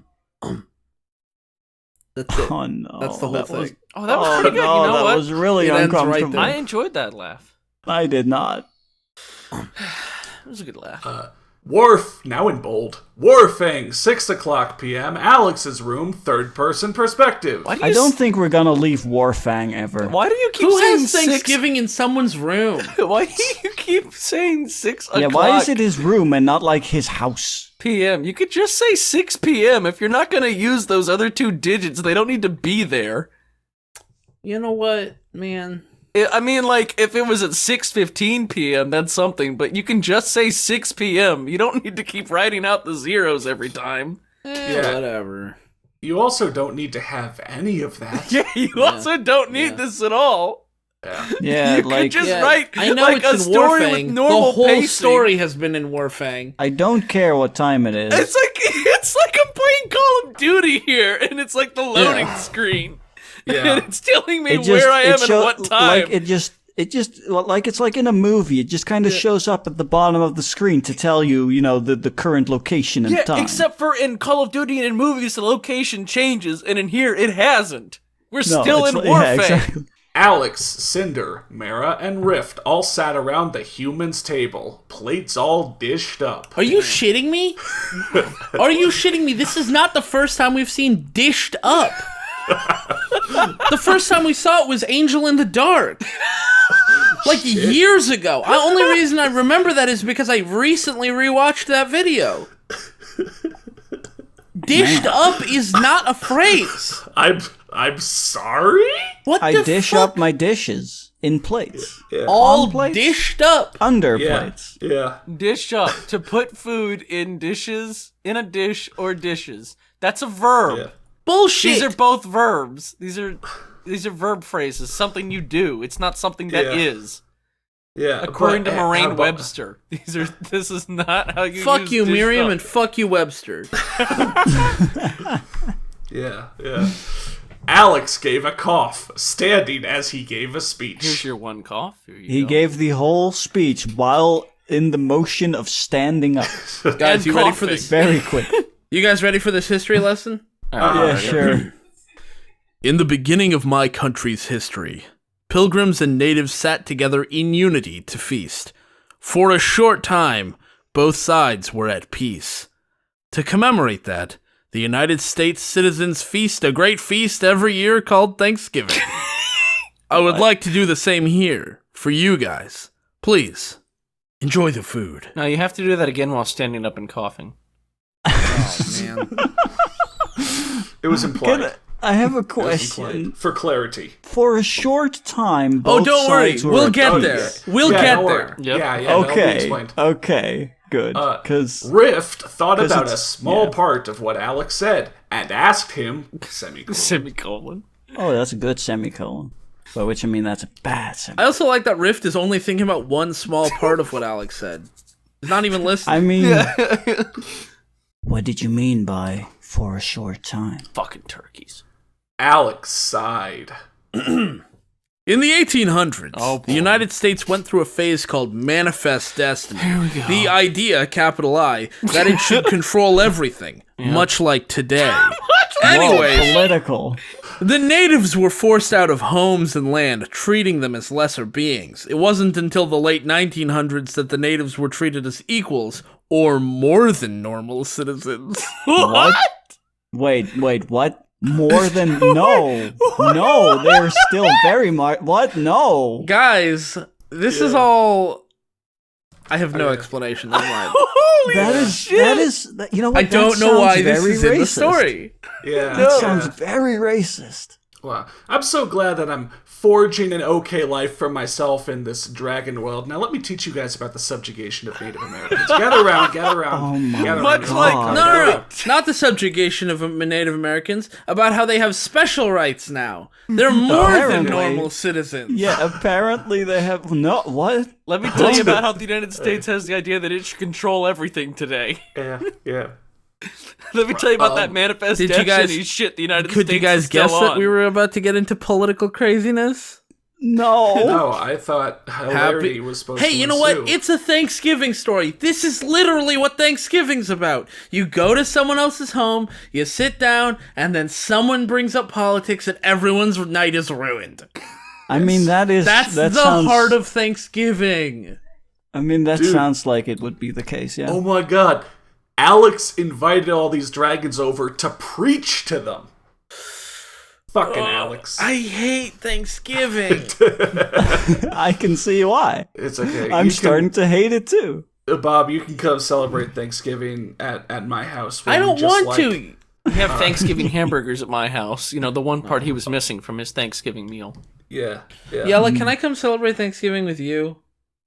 That's it. Oh no. That's the whole that thing. Was, Oh, that was oh pretty good. no, You know that what? was really It ends right uncomfortable. there. I enjoyed that laugh. I did not. It was a good laugh. Worf, now in bold. Warfang, 6:00 p.m. Alex's room, third-person perspective. Why do you I don't think we're gonna leave Warfang ever. Why do you keep Who saying has Thanksgiving in someone's room? Why do you keep saying 6 Yeah, o'clock why is it his room and not like his house? p.m.? You could just say 6 p.m. If you're not going to use those other two digits, they don't need to be there. You know what, man? I mean, like, if it was at 6:15 p.m., that's something, but you can just say 6 p.m. You don't need to keep writing out the zeros every time. Yeah. Whatever. You also don't need to have any of that. Yeah, you also don't need this at all. Yeah, You like could just write I know like it's a in story Warfang. with normal The whole pacing. story has been in Warfang. I don't care what time it is. It's like I'm playing Call of Duty here, and it's like the loading screen. Yeah. And it's telling me It just- where I am it and show- what time. Like like it's like in a movie. It just kind of shows up at the bottom of the screen to tell you, the current location and yeah, time. except for in Call of Duty and in movies, the location changes, and in here, it hasn't. We're still in Warfang. Yeah, exactly. Alex, Cinder, Mara, and Rift all sat around the humans' table, plates all dished up. Are you shitting me? Are you shitting me? This is not the first time we've seen dished up. The first time we saw it was Angel in the Dark. Like years ago. The only reason I remember that is because I recently rewatched that video. Dished up is not a phrase. I'm sorry? What I the dish fuck? up my dishes in plates. All on plates? dished up. Under Yeah. plates. Yeah. Dish up. To put food in dishes, in a dish, or dishes. That's a verb. Yeah. Bullshit. These are both verbs. These are verb phrases. Something you do. It's not something that is. Yeah. According to but, how Moraine about- Webster. This is not how you Fuck use you, dish Miriam, up. and fuck you, Webster. Yeah. Alex gave a cough, standing as he gave a speech. Here's your one cough. Here you He go. gave the whole speech while in the motion of standing up. Guys, And you ready for coughing. this? Very quick. You guys ready for this history lesson? Yeah, sure. In the beginning of my country's history, pilgrims and natives sat together in unity to feast. For a short time, both sides were at peace. To commemorate that, the United States citizens feast a great feast every year called Thanksgiving. I would like to do the same here, for you guys. Please, enjoy the food. No, you have to do that again while standing up and coughing. Oh, man. It was implied. I have a It was question. implied. For clarity. For a short time, Oh, both don't worry. sides were We'll at get Oh, there. yeah. We'll Yeah, get don't there. worry. Yep. Yeah, that'll be Okay. explained. Okay. Good. Because Rift thought 'Cause about a it's- small yeah. part of what Alex said and asked him, semicolon. Semicolon. that's a good semicolon. By which I mean that's a bad semicolon. I also like that Rift is only thinking about one small part of what Alex said. He's not even listening. I mean, what did you mean by for a short time? Fucking turkeys. Alex sighed. In the 1800s, Oh, boy. the United States went through a phase called Manifest Destiny. The idea, capital I, that it should control everything, much like today. Anyways, Whoa, political. the natives were forced out of homes and land, treating them as lesser beings. It wasn't until the late 1900s that the natives were treated as equals, or more than normal citizens. What? Wait, what? More than no, they're still very much. What? No. Guys, this is all... I have no explanation. Never mind. Holy That is. You know what? I don't know why this very is in the racist. story. Yeah. That yeah. sounds very racist. Wow. I'm so glad that I'm forging an okay life for myself in this dragon world. Now let me teach you guys about the subjugation of Native Americans. Gather around. Oh my gather Much around. like God. No. Not the subjugation of Native Americans, about how they have special rights now. They're more than Apparently. normal citizens. Yeah, apparently they have no. What? Let me tell you about how the United States has the idea that it should control everything today. Yeah. Let me tell you about that manifest did you guys- destiny shit the United Could States you guys is still guess that on. we were about to get into political craziness? No. No, I thought hilarity was supposed to Hey, you know what? ensue. It's a Thanksgiving story. This is literally what Thanksgiving's about. You go to someone else's home, you sit down, and then someone brings up politics and everyone's night is ruined. I mean that That's the sounds, heart of Thanksgiving. I mean that Dude. sounds like it would be the case. Yeah. Oh my god. Alex invited all these dragons over to preach to them. Fucking Alex. I hate Thanksgiving. I can see why. It's okay. I'm You starting to hate it too. Bob, you can come celebrate Thanksgiving at my house. where I we don't just, want like- to. We have Thanksgiving hamburgers at my house. You know, the one part he was missing from his Thanksgiving meal. Yeah. Yella, can I come celebrate Thanksgiving with you?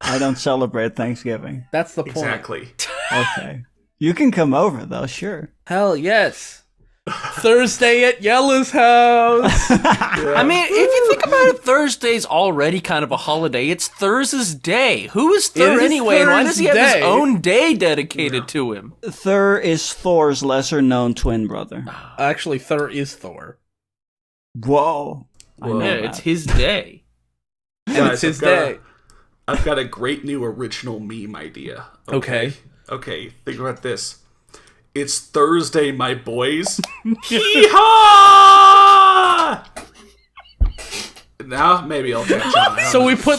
I don't celebrate Thanksgiving. That's the point. Exactly. Okay. You can come over, though, sure. Hell yes. Thursday at Yella's house. I mean, if you think about it, Thursday's already kind of a holiday. It's Thurs's day. Who is Thur It is anyway? And why does he have his Thursday. own day dedicated to him? Thur is Thor's lesser-known twin brother. Actually, Thur is Thor. Whoa. I know Yeah, that. it's his day. And Guys, it's his I've got a- day. I've got a great new original meme idea. Okay. Okay, think about this. It's Thursday, my boys. Hee-haw! Now maybe I'll catch on. I don't So know. we put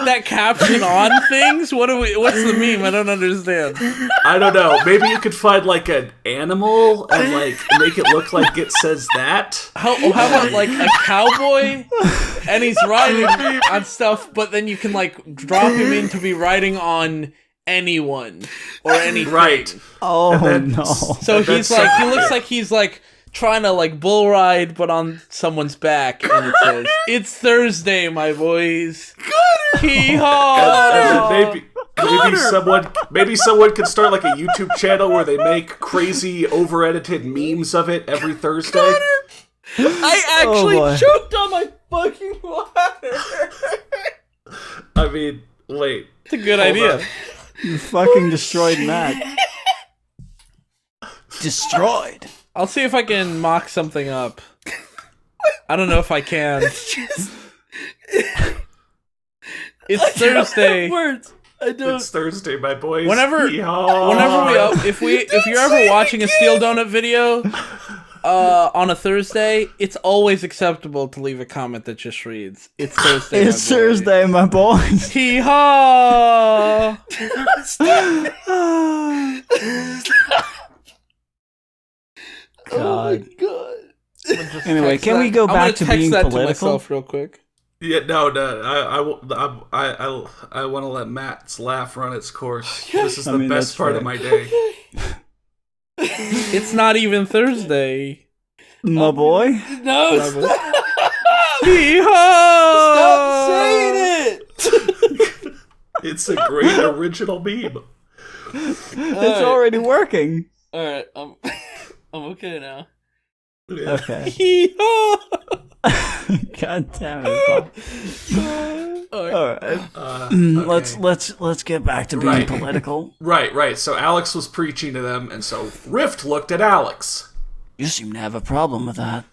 that caption on things? What's the meme? I don't understand. I don't know. Maybe you could find like an animal and like make it look like it says that. How about like a cowboy and he's riding on stuff, but then you can like drop him in to be riding on anyone or anything. Right. Oh, then- no. So And then he's like, he looks like he's like trying to like bull ride, but on someone's back, and it says, "It's Thursday, my boys." Hee haw! And then maybe someone could start like a YouTube channel where they make crazy over edited memes of it every Thursday. I actually boy. choked on my fucking water. I mean, wait. It's a good Hold idea. on. You fucking destroyed Matt. Destroyed. I'll see if I can mock something up. I don't know if I can. It's Thursday. Words. I don't. It's Thursday, my boys. Whenever Yeehaw. if you're ever watching a Steel Donut video on a Thursday, it's always acceptable to leave a comment that just reads, "It's Thursday." It's Thursday, my boys. Hee haw! God. God. Anyway, can we go back to being that political? to myself real quick. Yeah, no. I want to let Matt's laugh run its course. This is I the mean, best that's part fair. of my day. It's not even Thursday. My boy. No, My boy. stop. Hee haw! Stop saying it. It's a great original meme. It's already working. All right, I'm okay now. Yeah. Okay. Hee haw! God damn it. Bob. All right. All right. Okay. Let's get back to being Right. political. Right. So Alex was preaching to them, and so Rift looked at Alex. You seem to have a problem with that.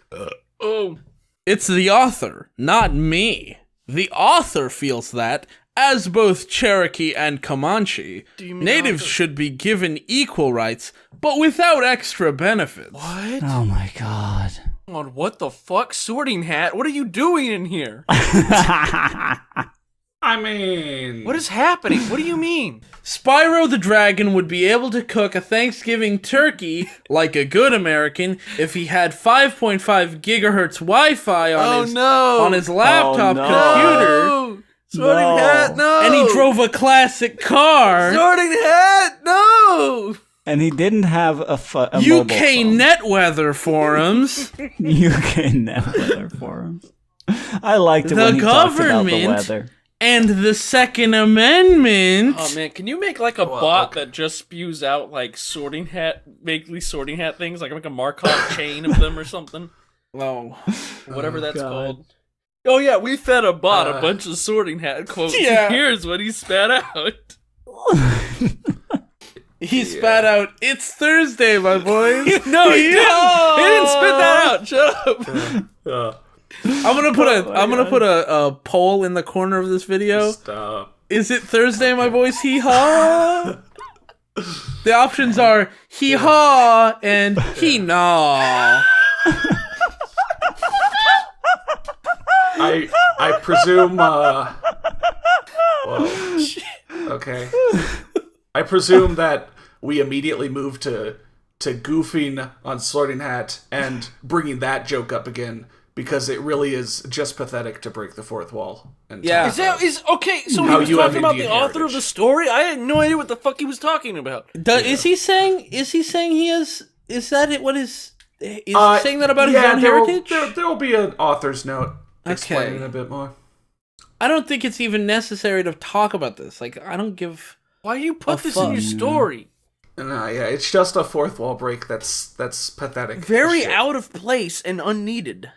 Oh, It's the author, not me. The author feels that, as both Cherokee and Comanche, you mean natives author? should be given equal rights, but without extra benefits. what? Oh my god. God, what the fuck, Sorting Hat? What are you doing in here? I mean, What is happening? What do you mean? Spyro the Dragon would be able to cook a Thanksgiving turkey like a good American if he had 5.5 gigahertz Wi-Fi on his laptop no. computer, No! Sorting No. Hat, no! and he drove a classic car. Sorting Hat, no! And he didn't have a mobile UK phone. NetWeather forums. UK NetWeather forums. I liked it The when he talked about the government- weather. And the Second Amendment. Oh man, can you make like a bot that just spews out like sorting hat, vaguely sorting hat things, like a Markov chain of them or something? Oh. Whatever that's God. called. Oh yeah, we fed a bot a bunch of sorting hat quotes. Yeah. And here's what he spat out. He spat out, "It's Thursday, my boys." No, he didn't. He didn't spit that out. Shut up. I'm gonna put a poll in the corner of this video. stop. Is it Thursday, my boys? Hee haw. The options are hee haw and hee naw. I presume. Whoa. Okay. I presume that we immediately move to goofing on Sorting Hat and bringing that joke up again, because it really is just pathetic to break the fourth wall. And Yeah. talk Is that about is okay? So How he was you have talking about Indian the author of heritage. the story. I had no idea what the fuck he was talking about. Is he saying he is? Is that it? What is he saying that about his yeah, own there will- heritage? There will be an author's note explaining Okay. a bit more. I don't think it's even necessary to talk about this. Like, I don't give. Why you put A this in your fuck. story? No, yeah, it's just a fourth wall break that's pathetic. Very Shit. out of place and unneeded.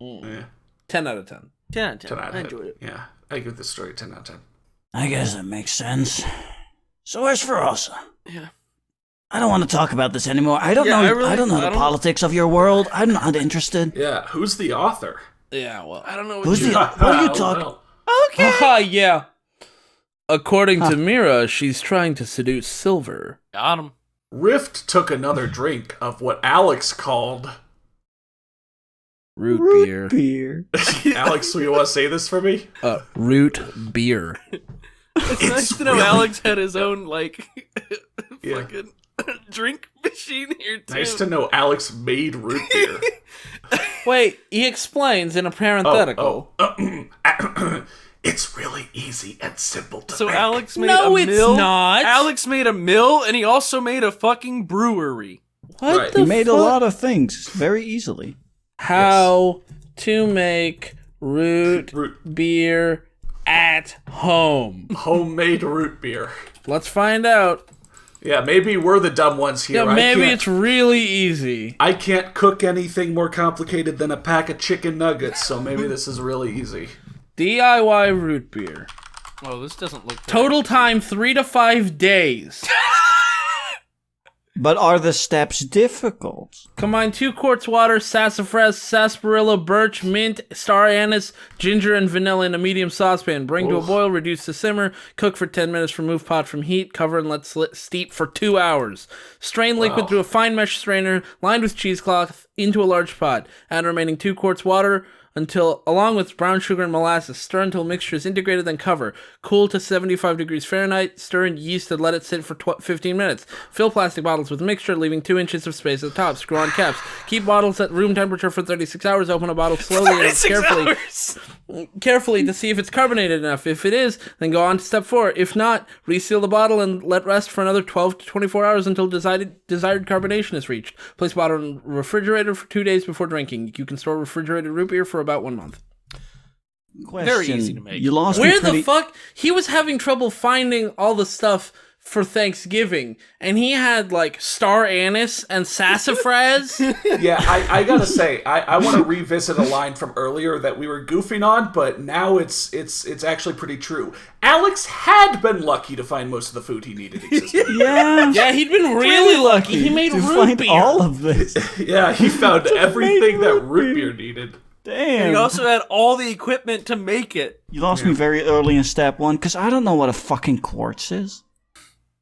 Yeah. 10 out of 10. 10 out of 10. 10 out of I 10. enjoyed it. Yeah, I give this story 10 out of 10. I guess that makes sense. So where's Ferosa? Yeah. I don't want to talk about this anymore. I don't know. I don't know the politics of your world. I'm not interested. Yeah, who's the author? Yeah, well. I don't know what Who's you the? What are you talking? Okay. Haha, yeah. According to Mira, she's trying to seduce Silver. Got him. Rift took another drink of what Alex called... Root beer. Beer. Alex, will you want to say this for me? Root beer. It's nice to know really- Alex had his own, like, Yeah. fucking drink machine here, too. Nice to know Alex made root beer. Wait, he explains in a parenthetical. It's really easy and simple to So make. Alex made No, a it's mill. not. Alex made a mill, and he also made a fucking brewery. What Right. the He made a fuck? lot of things very easily. How to make root beer at home. Homemade root beer. Let's find out. Yeah, maybe we're the dumb ones here. Yeah, maybe I can't, it's really easy. I can't cook anything more complicated than a pack of chicken nuggets, so maybe this is really easy. DIY root beer. Oh, this doesn't look... Total time 3 to 5 days. But are the steps difficult? Combine 2 quarts water, sassafras, sarsaparilla, birch, mint, star anise, ginger, and vanilla in a medium saucepan. Bring to a boil, reduce to simmer, cook for 10 minutes, remove pot from heat, cover and let steep for 2 hours. Strain liquid through a fine mesh strainer lined with cheesecloth into a large pot. Add remaining 2 quarts water until, along with brown sugar and molasses. Stir until mixture is integrated, then cover. Cool to 75 degrees Fahrenheit. Stir in yeast and let it sit for 15 minutes. Fill plastic bottles with mixture, leaving 2 inches of space at the top. Screw on caps. Keep bottles at room temperature for 36 hours. Open a bottle slowly and carefully to see if it's carbonated enough. If it is, then go on to step 4. If not, reseal the bottle and let rest for another 12 to 24 hours until desired carbonation is reached. Place bottle in refrigerator for 2 days before drinking. You can store refrigerated root beer for about 1 month. Question. Very easy to make. You lost me Where pretty... the fuck? He was having trouble finding all the stuff for Thanksgiving, and he had like star anise and sassafras. Yeah, I gotta say, I want to revisit a line from earlier that we were goofing on, but now it's actually pretty true. Alex had been lucky to find most of the food he needed existed. Yeah. Yeah, he'd been really lucky. He made to root find beer. all of this. Yeah, he found everything that root beer needed. Damn. He also had all the equipment to make it. You lost me very early in step 1 because I don't know what a fucking quartz is.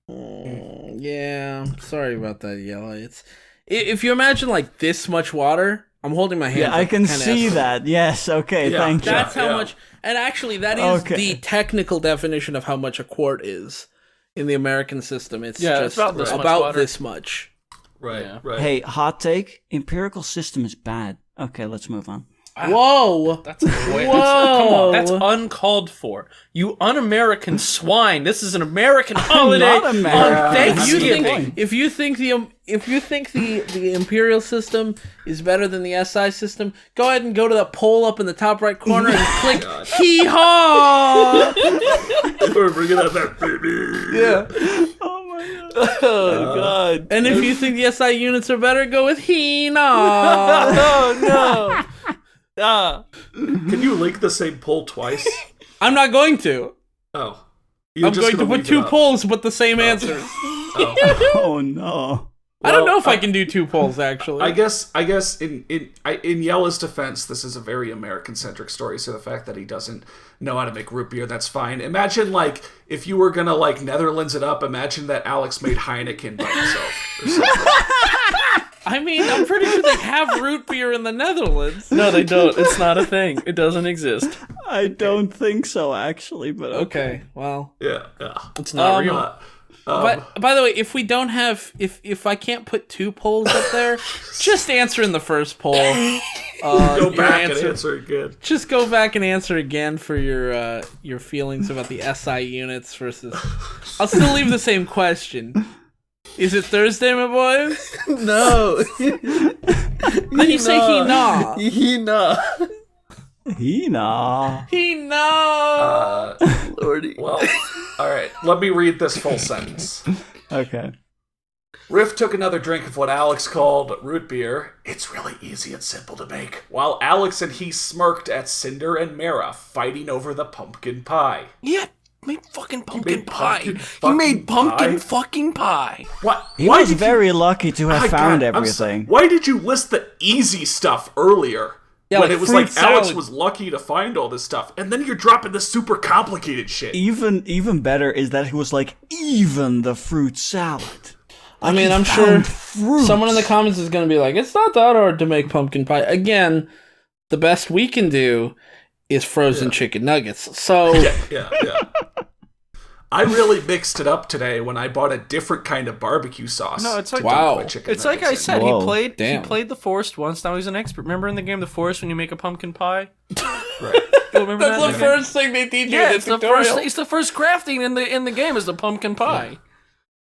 Yeah, sorry about that, Yella. It's if you imagine like this much water, I'm holding my hand. Yeah, I can see that. Yes, okay, Yeah, thank you. That's how Yeah. much. And actually, that is Okay. the technical definition of how much a quart is in the American system. It's Yeah, just it's about this much about water. this much. Right, Yeah. right. Hey, hot take. Empirical system is bad. Okay, let's move on. Whoa! That's come Whoa. on, that's uncalled for. You un-American swine. This is an American holiday not on American. Thanksgiving. If you think the imperial system is better than the SI system, go ahead and go to the poll up in the top right corner and click hee haw. We're bringing out that baby. Yeah. Oh God! And if you think the SI units are better, go with hee naw. Oh no! Ah. Can you link the same poll twice? I'm not going to. Oh. You're I'm just going to gonna put leave it 2 up. polls with the same answers. Oh. Oh no. I don't know Well, if I can do 2 polls actually. I guess in Yella's defense, this is a very American-centric story, so the fact that he doesn't know how to make root beer, that's fine. Imagine, like, if you were gonna, like, Netherlands it up, imagine that Alex made Heineken by himself. Or something. I mean, I'm pretty sure they have root beer in the Netherlands. No, they don't. It's not a thing. It doesn't exist. I don't think so, actually, but Okay, well. Yeah. It's not real. But by the way, if we don't have, if I can't put 2 polls up there, just answer in the first poll. Go your back and answer again. Just go back and answer again for your feelings about the SI units versus. I'll still leave the same question. Is it Thursday, my boys? No. Then you say he nah. Hina. He nah. Lordy. Well, all right. Let me read this full sentence. Okay. Riff took another drink of what Alex called root beer. It's really easy and simple to make. While Alex and he smirked at Cinder and Mara fighting over the pumpkin pie. Yeah, made fucking pumpkin made pie. pumpkin He fucking made pumpkin pie? fucking pie. What? He Why was did very you... lucky to have My found God, everything. Why did you list the easy stuff earlier? Yeah, when like it was fruit like Alex salad. was lucky to find all this stuff, and then you're dropping the super complicated shit. Even better is that he was like, even the fruit salad. I mean, he I'm found sure fruits. someone in the comments is going to be like, it's not that hard to make pumpkin pie. Again, the best we can do is frozen chicken nuggets. So, Yeah. I really mixed it up today when I bought a different kind of barbecue sauce. No, it's like- to dunk Wow. my chicken It's like I nuggets in. said, Whoa. he Damn. played the forest once, now he's an expert. Remember in the game The Forest when you make a pumpkin pie? Right. You remember that's that? the first thing they teach you Yeah, in it's the the tutorial. first. It's the first crafting in the game is the pumpkin pie.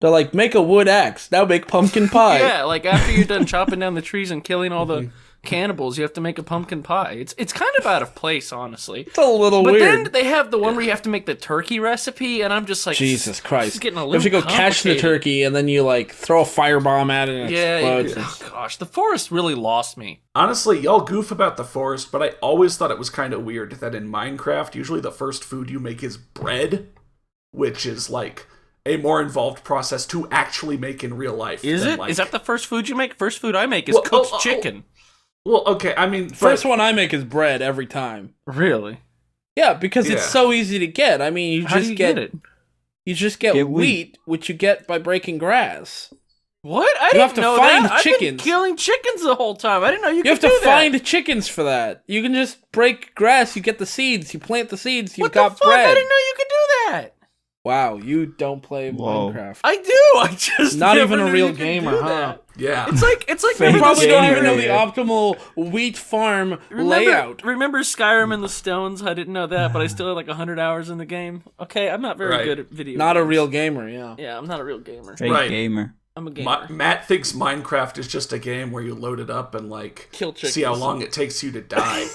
They're like, make a wood axe. Now make pumpkin pie. Yeah, like after you're done chopping down the trees and killing all the cannibals, you have to make a pumpkin pie. It's kind of out of place, honestly. It's a little But weird. then they have the one where you have to make the turkey recipe, and I'm just like, Jesus this is Christ. getting a You have to little go catch the complicated. turkey, and then you, like, throw a firebomb at it and it Yeah, explodes. oh, gosh, the forest really lost me. Honestly, y'all goof about the forest, but I always thought it was kind of weird that in Minecraft, usually the first food you make is bread, which is like a more involved process to actually make in real life. Is than, it? like- Is that the first food you make? First food I make is Well, cooked chicken. Well, okay, I mean, First one I make is bread every time. Really? Yeah, because it's Yeah. so easy to get. I mean, you How just do you get it? You just get Get wheat, which you get by breaking grass. What? I You didn't have to know find that. I've been chickens. killing chickens the whole time. I didn't know you You could have to do that. find chickens for that. You can just break grass, you get the seeds, you plant the seeds, you've What got the fuck? bread. I didn't know you could do that. Wow, you don't play Whoa. Minecraft. I do. I just Not never even a knew real you could gamer, do huh? that. yeah. It's like Fake You remember probably don't gamer even know the here. optimal wheat farm layout. Remember Skyrim and the Stones? I didn't know that, but I still had like 100 hours in the game. Okay, I'm not very Right. good at video. Not a games. real gamer, yeah. Yeah, I'm not a real gamer. Fake Right. gamer. I'm a gamer. Matt thinks Minecraft is just a game where you load it up and like Kill see how chickens. long it takes you to die.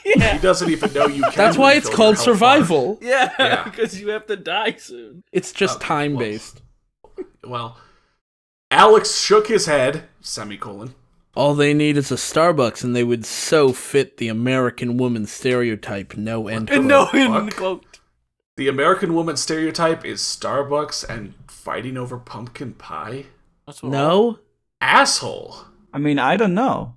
He doesn't even know you can. That's why it's refill called your health bar. survival. Yeah, Yeah. because you have to die soon. It's just Okay, time-based. Well, Alex shook his head, semicolon. All they need is a Starbucks and they would so fit the American woman stereotype, no end And quote. no end fuck? quote. The American woman stereotype is Starbucks and fighting over pumpkin pie? That's what No? Asshole. I mean, I don't know.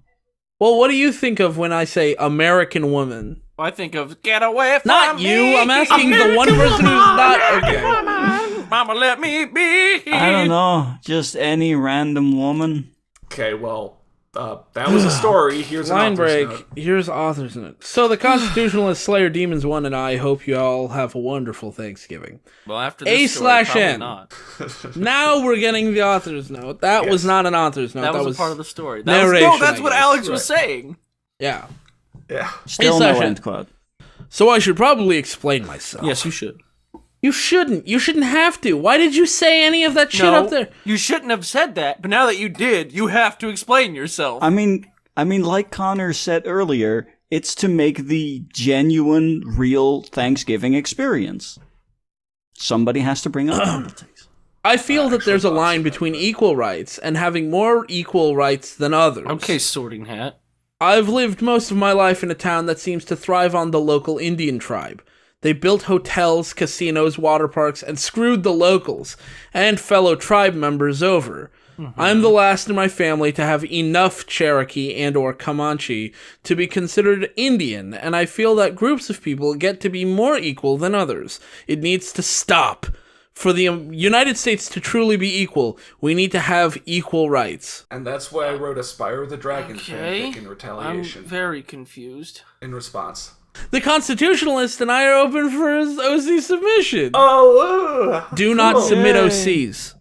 Well, what do you think of when I say American woman? I think of get away from Not me. you, I'm asking the one person who's not... Okay. Woman, Mama, let me be. I don't know. Just any random woman. Okay, well, that was a story. Here's an Line author's break. note. Here's authors in it. So the Constitutionalist Slayer Demons 1 and I hope you all have a wonderful Thanksgiving. Well, after A this story, slash probably N. not. Now we're getting the author's note. That was Yes. not an author's note. That was a part of the story. narration, No, that's I what guess. Alex was saying. Yeah. Yeah. Still A no slash N. end quote. So I should probably explain myself. Yes, you should. You shouldn't. You shouldn't have to. Why did you say any of that shit No, up there? you shouldn't have said that. But now that you did, you have to explain yourself. I mean, like Connor said earlier, it's to make the genuine, real Thanksgiving experience. Somebody has to bring up politics. I feel that there's a line between equal rights and having more equal rights than others. Okay, Sorting Hat. I've lived most of my life in a town that seems to thrive on the local Indian tribe. They built hotels, casinos, water parks, and screwed the locals and fellow tribe members over. I'm the last in my family to have enough Cherokee and or Comanche to be considered Indian, and I feel that groups of people get to be more equal than others. It needs to stop. For the United States to truly be equal, we need to have equal rights. And that's why I wrote a Spyro the Dragon Okay. fanfic in retaliation. I'm very confused. In response. The Constitutionalist and I are open for OC submission. Oh, Do not cool. submit Yay. OCs.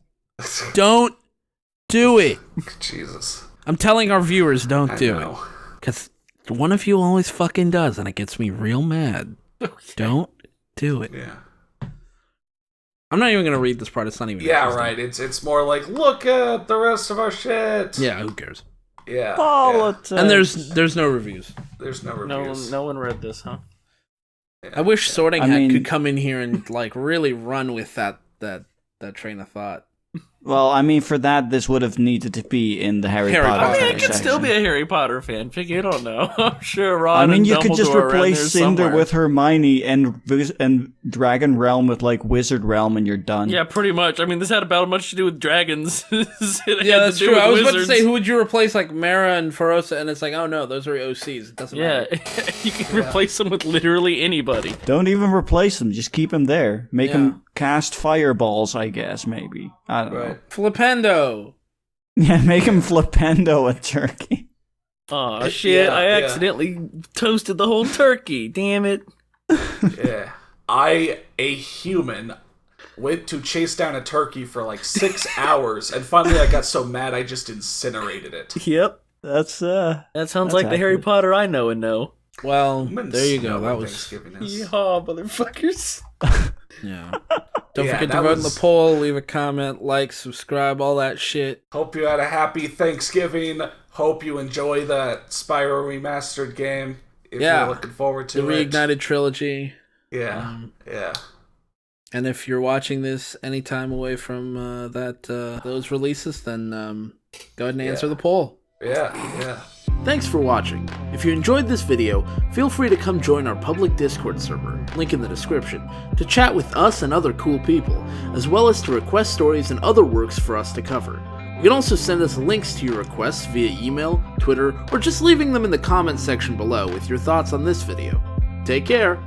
Don't do it. Jesus. I'm telling our viewers, don't I do know. it. Because one of you always fucking does, and it gets me real mad. Don't do it. Yeah. I'm not even going to read this part. It's not even Yeah, interesting. right. It's more like, look at the rest of our shit. Yeah, who cares? Yeah. Politics. And there's no reviews. There's no No reviews. one, no one read this, huh? I wish Sorting I Hat mean- could come in here and like really run with that train of thought. Well, I mean, for that, this would have needed to be in the Harry Potter. I mean, it section. could still be a Harry Potter fanfic. You don't know. I'm sure Ron. I mean, and you could just Dumbledore are in replace there Cinder somewhere. with Hermione and Dragon Realm with like Wizard Realm, and you're done. Yeah, pretty much. I mean, this had about much to do with dragons. Yeah, that's true. I was about to say, who would you replace, like Mara and Ferosa? And it's like, oh no, those are OCs. It doesn't Yeah, matter. you can replace them with literally anybody. Don't even replace them. Just keep them there. Make Yeah. them cast fireballs, I guess, maybe. I don't know. Flipendo. Yeah, make him Flipendo a turkey. Aw, shit, Yeah, I yeah. accidentally toasted the whole turkey. Damn it. Yeah. I, a human, went to chase down a turkey for like 6 hours, and finally I got so mad I just incinerated it. Yep. That's That sounds That's like the Harry accurate. Potter I know and know. Well, Humans there you know go. That what was Thanksgiving is. Yeehaw, motherfuckers. yeah. Don't Yeah, forget to that vote in the was- poll, leave a comment, like, subscribe, all that shit. Hope you had a happy Thanksgiving. Hope you enjoy that Spyro Remastered game. If Yeah. you're looking forward to The it. Reignited trilogy. Yeah. Yeah. And if you're watching this anytime away from those releases, then go ahead and answer the poll. Yeah. Yeah. Thanks for watching. If you enjoyed this video, feel free to come join our public Discord server, link in the description, to chat with us and other cool people, as well as to request stories and other works for us to cover. You can also send us links to your requests via email, Twitter, or just leaving them in the comments section below with your thoughts on this video. Take care!